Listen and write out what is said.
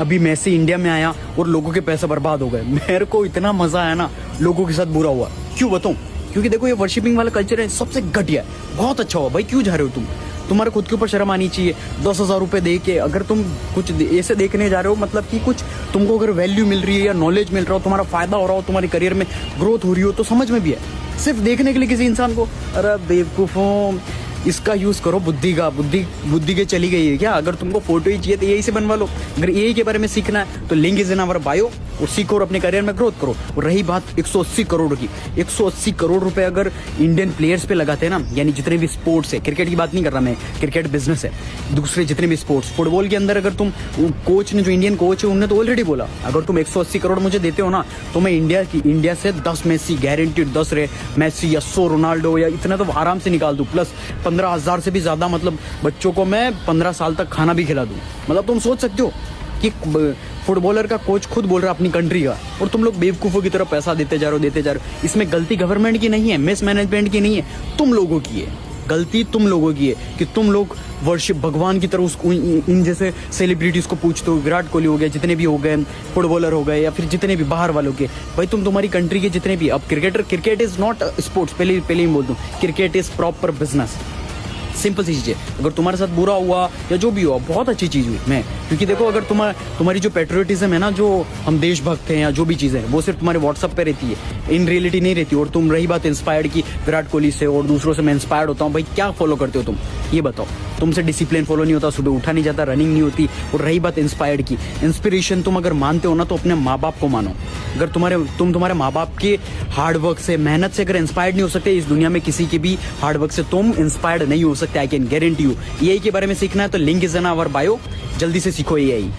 अभी मैसी इंडिया में आया और लोगों के पैसे बर्बाद हो गए। मेरे को इतना मजा आया ना, लोगों के साथ बुरा हुआ। क्यों बताऊं? क्योंकि देखो ये वर्शिपिंग वाला कल्चर है, सबसे घटिया है। बहुत अच्छा हुआ भाई, क्यों जा रहे हो तुम? तुम्हारे खुद के ऊपर शर्म आनी चाहिए। 10,000 रुपए दे के अगर तुम कुछ ऐसे देखने जा रहे हो, मतलब कि कुछ तुमको अगर वैल्यू मिल रही है या नॉलेज मिल रहा हो, तुम्हारा फायदा हो रहा हो, तुम्हारे करियर में ग्रोथ हो रही हो, तो समझ में भी है। सिर्फ देखने के लिए किसी इंसान को, अरे बेवकूफों, इसका यूज करो बुद्धि का। बुद्धि के चली गई है क्या? अगर तुमको फोटो ही चाहिए तो यही से बनवा लो। अगर यही के बारे में सीखना है तो link is in our bio, और सीखो और अपने करियर में ग्रोथ करो। और रही बात 180 करोड़ की, 180 करोड़ रुपए अगर इंडियन प्लेयर्स पे लगाते हैं ना, यानी जितने भी स्पोर्ट्स है, क्रिकेट की बात नहीं कर रहा मैं, क्रिकेट बिजनेस है, दूसरे जितने भी स्पोर्ट्स, फुटबॉल के अंदर अगर तुम, कोच ने, जो इंडियन कोच है, उन्होंने तो ऑलरेडी बोला, अगर तुम 180 करोड़ मुझे देते हो ना, तो मैं इंडिया से 10 मेसी गारंटीड, 10 मेसी या 100 रोनाल्डो या इतना तो आराम से निकाल दूं, प्लस 15,000 से भी ज्यादा, मतलब बच्चों को मैं 15 साल तक खाना भी खिला दूं। मतलब तुम सोच सकते हो कि फुटबॉलर का कोच खुद बोल रहा है अपनी कंट्री का, और तुम लोग बेवकूफों की तरह पैसा देते जा रहे हो। इसमें गलती गवर्नमेंट की नहीं है, मिस मैनेजमेंट की नहीं है, तुम लोगों की है। गलती तुम लोगों की है कि तुम लोग वर्शिप भगवान की तरह उसको, इन जैसे सेलिब्रिटीज को पूछते हो। विराट कोहली हो गए, जितने भी हो गए फुटबॉलर हो गए, या फिर जितने भी बाहर वालों के, भाई तुम तुम्हारी कंट्री के जितने भी, अब क्रिकेट इज नॉट स्पोर्ट्स, पहले ही बोल दूं, cricket is proper business. Simple सी चीज है। अगर तुम्हारे साथ बुरा हुआ या जो भी हुआ, बहुत अच्छी चीज हुई मैं, क्योंकि देखो अगर तुम्हारी जो पेट्रियोटिज्म है ना, जो हम देशभक्त हैं या जो भी चीजें हैं, वो सिर्फ तुम्हारे व्हाट्सएप पे रहती है, इन रियलिटी नहीं रहती। और तुम, रही बात इंस्पायर्ड की विराट कोहली से और दूसरों से मैं इंस्पायर्ड होता हूँ, भाई क्या फॉलो करते हो तुम, ये बताओ। तुमसे डिसिप्लिन फॉलो नहीं होता, सुबह उठा नहीं जाता, रनिंग नहीं होती। और रही बात इंस्पायर्ड की, इंस्पिरेशन तुम अगर मानते हो ना, तो अपने माँ बाप को मानो। अगर तुम तुम्हारे माँ बाप के हार्डवर्क से, मेहनत से अगर इंस्पायर्ड नहीं हो सकते, इस दुनिया में किसी के भी हार्डवर्क से तुम इंस्पायर्ड नहीं हो सकते। I can guarantee you. AI के बारे में सीखना है तो link is in our bio, जल्दी से सीखो एआई।